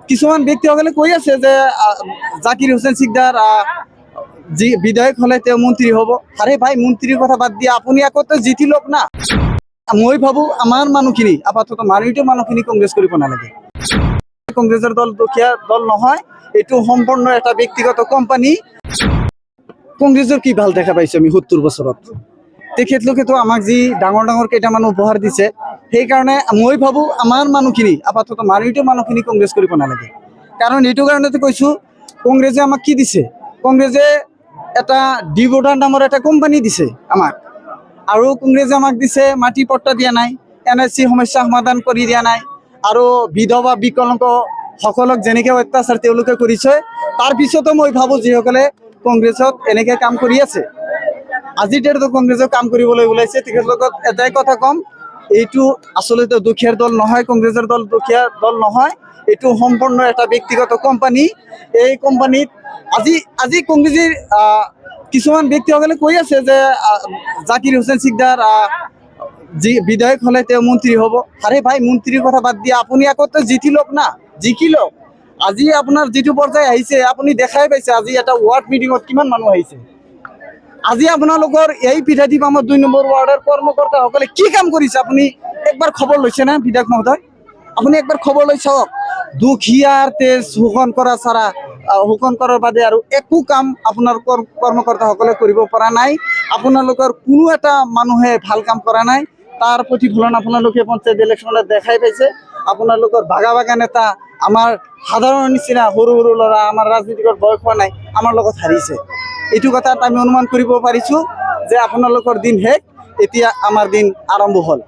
কিছুমান ব্যক্তিসকলে কৈ আছে যে জাকির হোসেন সিকদার বিধায়ক হলে তেওঁ মন্ত্রী হব। আরে ভাই, মন্ত্রীর কথা বাদ দিয়ে আপনি একত্রে জিতি লোক না। মই ভাবো আমার মানুহখিনি আপাতত মানিটো মানুহখিনি কংগ্রেস কৰিব নালাগে। কংগ্রেসের দল দুখীয়া দল নহয়, এইটো সম্পূর্ণ এটা ব্যক্তিগত কোম্পানী। কংগ্রেসের কি ভাল দেখা পাইছো আমি 70 বছৰত। তেখেতলোকেতো আমাক যি ডাঙৰ ডাঙৰ কেইটামান উপহাৰ দিছে, সেইকাৰণে মই ভাবো আমাৰ মানুহখিনি আপাতত মানিটো মানুহখিনি কংগ্ৰেস কৰিব নালাগে। কাৰণ এইটো কাৰণতে কৈছো, কংগ্ৰেসে আমাক কি দিছে? কংগ্ৰেসে এটা ডিভোটাৰ নামৰ এটা কোম্পানী দিছে আমাক, আৰু কংগ্ৰেসে আমাক দিছে মাটি পট্টা দিয়া নাই, এনআৰসি সমস্যা সমাধান কৰি দিয়া নাই, আৰু বিধৱা বিকলাঙ্গ সকলক যেনেকৈ অত্যাচাৰ তেওঁলোকে কৰিছে। তাৰ পিছতো মই ভাবো যিসকলে কংগ্ৰেসত এনেকৈ কাম কৰি আছে, আজিৰ ডেটতো কংগ্ৰেসত কাম কৰিবলৈ ওলাইছে, তেখেতলোকক এটাই কথা কম, এইটো আচলতে দুখীয়াৰ দল নহয়, কংগ্রেসের দল দুখীয়া দল নহয়, এইটো সম্পূর্ণ এটা ব্যক্তিগত কোম্পানী। এই কোম্পানীত আজি কংগ্রেসের কিছুমান ব্যক্তিসকলে কৈ আছে যে জাকির হোসেন সিকদার বিধায়ক হলে তেওঁ মন্ত্রী হব। আরে ভাই, মন্ত্রীর কথা বাদ দিয়ে আপনি একত্রে জিতি লোক না, জিকি লোক। আজি আপনার যিটো পর্যায়ে আহিছে আপুনি দেখাই পাইছে, আজি এটা ওয়ার্ড মিটিংত কিমান মানুহ আহিছে। আজি আপোনালোকৰ এই পিঠাদীপ আমাৰ 2 নম্বৰ ওয়াৰ্ডেৰ কৰ্মকৰ্তাসকলে কি কাম কৰিছে আপুনি একবাৰ খবৰ লৈছে না বিধায়ক মহোদয়? আপুনি একবাৰ খবৰ লৈ চাওক। দুখীয়াৰ তেজ শোষণ কৰা ছাড়া, শোষণ কৰাৰ বাদে আৰু একো কাম আপোনাৰ কৰ্মকৰ্তাসকলে কৰিব পৰা নাই। আপোনালোকৰ কোনো এটা মানুহে ভাল কাম কৰা নাই। তাৰ প্ৰতিফলন আপোনালোকে পঞ্চায়ত ইলেকশ্যনত দেখাই পাইছে। আপোনালোকৰ ভাগা ভাগা নেতা আমাৰ সাধাৰণ নিচিনা সৰু সৰু ল'ৰা, আমাৰ ৰাজনীতিকৰ বয়স হোৱা নাই, আমাৰ লগত হাৰিছে। এইটো কথাত আমি অনুমান কৰিব পাৰিছো যে আপোনালোকৰ দিন শেষ, এতিয়া আমাৰ দিন আৰম্ভ হ'ল।